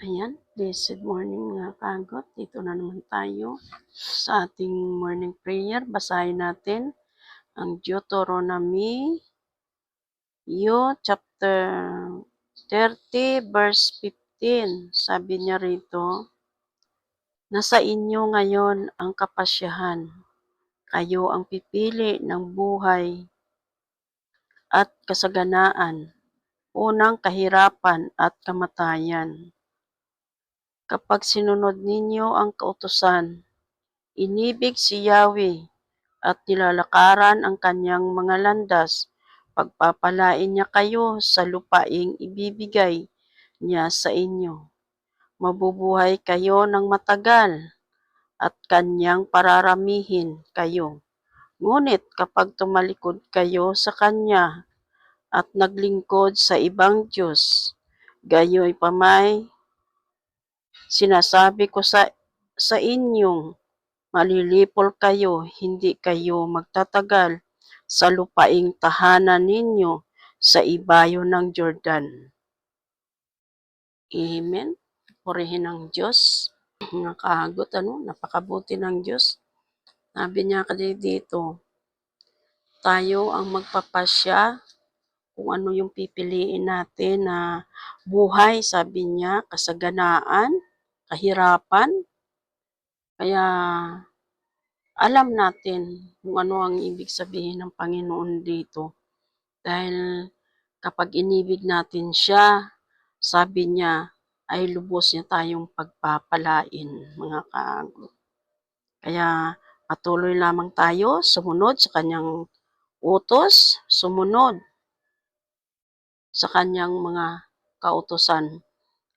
Ayan, blessed morning mga kagot. Dito na naman tayo sa ating morning prayer. Basahin natin ang Deuteronomy, chapter 30, verse 15. Sabi niya rito, nasa inyo ngayon ang kapasyahan. Kayo ang pipili ng buhay at kasaganaan, unang kahirapan at kamatayan. Kapag sinunod ninyo ang kautusan, inibig si Yahweh at nilalakaran ang kanyang mga landas, pagpapalain niya kayo sa lupaing ibibigay niya sa inyo. Mabubuhay kayo ng matagal at kanyang pararamihin kayo. Ngunit kapag tumalikod kayo sa kanya at naglingkod sa ibang Diyos, gayoy pamay sinasabi ko sa inyong malilipol kayo, hindi kayo magtatagal sa lupaing tahanan ninyo sa ibayo ng Jordan. Amen. Purihin ng Diyos. Mga kahagot, napakabuti ng Diyos. Sabi niya dito, tayo ang magpapasya kung ano yung pipiliin natin na buhay, sabi niya, kasaganaan, kahirapan. Kaya alam natin kung ano ang ibig sabihin ng Panginoon dito. Dahil kapag inibig natin siya, sabi niya, ay lubos niya tayong pagpapalain, mga kaagod. Kaya patuloy lamang tayo sumunod sa kanyang utos, sumunod sa kanyang mga kautosan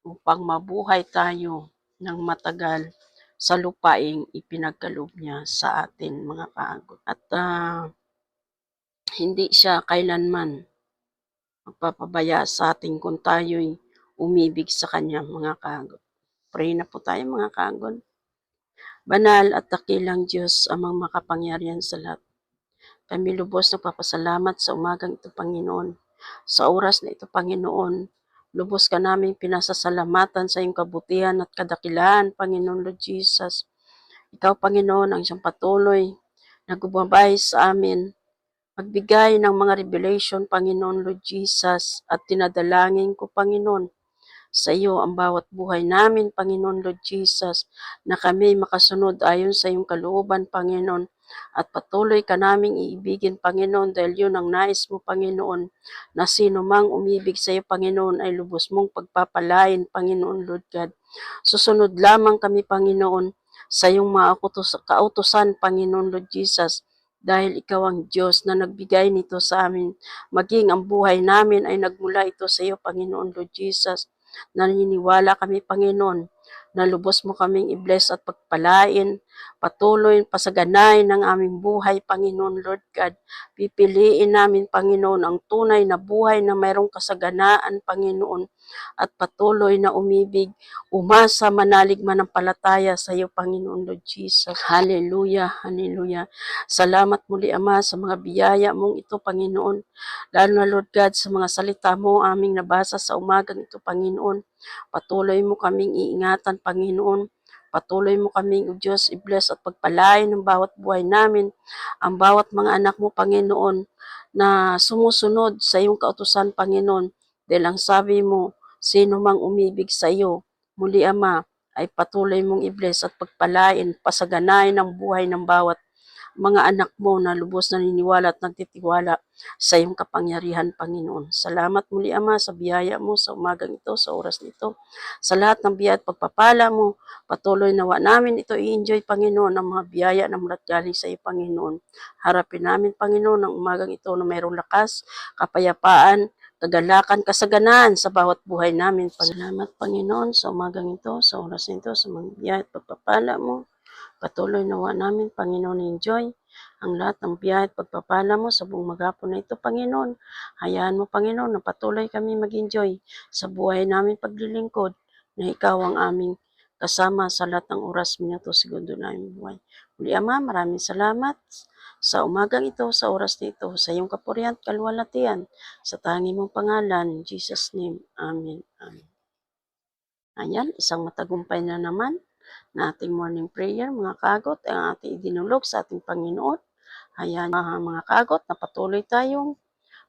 upang mabuhay tayo ng matagal sa lupaing ipinagkaloob niya sa atin, mga kaagod. At hindi siya kailanman magpapabaya sa atin kung tayo'y umibig sa kanya, mga kaagod. Pray na po tayo, mga kaagod. Banal at dakilang Diyos, amang makapangyarihan sa lahat. Kami lubos na papasalamat sa umagang ito, Panginoon. Sa oras na ito, Panginoon, lubos ka namin pinasasalamatan sa iyong kabutihan at kadakilaan, Panginoon Lord Jesus. Ikaw, Panginoon, ang siyang patuloy na gumabay sa amin, magbigay ng mga revelation, Panginoon Lord Jesus, at tinadalangin ko, Panginoon, sa iyo ang bawat buhay namin, Panginoon Lord Jesus, na kami makasunod ayon sa iyong kalooban, Panginoon, at patuloy ka naming iibigin, Panginoon, dahil yun ang nais mo, Panginoon, na sino mang umibig sa iyo, Panginoon, ay lubos mong pagpapalain, Panginoon Lord God. Susunod lamang kami, Panginoon, sa iyong mga kautusan, Panginoon Lord Jesus, dahil ikaw ang Diyos na nagbigay nito sa amin. Maging ang buhay namin ay nagmula ito sa iyo, Panginoon Lord Jesus. Naniniwala kami, Panginoon, na lubos mo kaming i-bless at pagpalain, patuloy pasaganayin ng aming buhay, Panginoon Lord God. Pipiliin namin, Panginoon, ang tunay na buhay na mayroong kasaganaan, Panginoon, at patuloy na umibig, umasa, manalig, manampalataya sa iyo, Panginoon Lord Jesus. Hallelujah, hallelujah. Salamat muli, Ama, sa mga biyaya mong ito, Panginoon. Lalo na, Lord God, sa mga salita mo aming nabasa sa umagang ito, Panginoon. Patuloy mo kaming iingatan, Panginoon. Patuloy mo kaming, O Diyos, i-bless at pagpalain ng bawat buhay namin, ang bawat mga anak mo, Panginoon, na sumusunod sa iyong kautusan, Panginoon. Dahil ang sabi mo, sino mang umibig sa iyo, muli, Ama, ay patuloy mong i-bless at pagpalain, pasaganain ang buhay ng bawat mga anak mo na lubos na niniwala at nagtitiwala sa iyong kapangyarihan, Panginoon. Salamat muli, Ama, sa biyaya mo sa umagang ito, sa oras nito. Sa lahat ng biyaya at pagpapala mo, patuloy nawa namin ito i-enjoy, Panginoon, ang mga biyaya na mulat galing sa iyo, Panginoon. Harapin namin, Panginoon, ang umagang ito na mayroong lakas, kapayapaan, kagalakan, kasaganaan sa bawat buhay namin. Salamat, Panginoon, sa umagang ito, sa oras nito, sa mga biyaya at pagpapala mo. Patuloy nawa namin, Panginoon, enjoy ang lahat ng biyaya at pagpapala mo sa buong maghapon na ito, Panginoon. Hayaan mo, Panginoon, na patuloy kami mag-enjoy sa buhay namin paglilingkod na ikaw ang aming kasama sa lahat ng oras, minuto, segundo na aming buhay. Muli, Ama, maraming salamat sa umagang ito, sa oras nito, sa iyong kapurihan at kaluwalhatian, sa tanging mong pangalan, in Jesus' name. Amen. Amen. Ayan, isang matagumpay na naman na ating morning prayer, mga kagot, ang ating idinulog sa ating Panginoon. Ayan, mga kagot, na patuloy tayong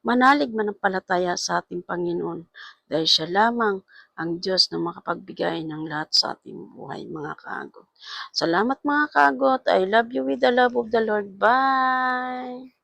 manalig manampalataya sa ating Panginoon dahil siya lamang ang Diyos na makapagbigay ng lahat sa ating buhay, mga kagot. Salamat mga kagot. I love you with the love of the Lord. Bye!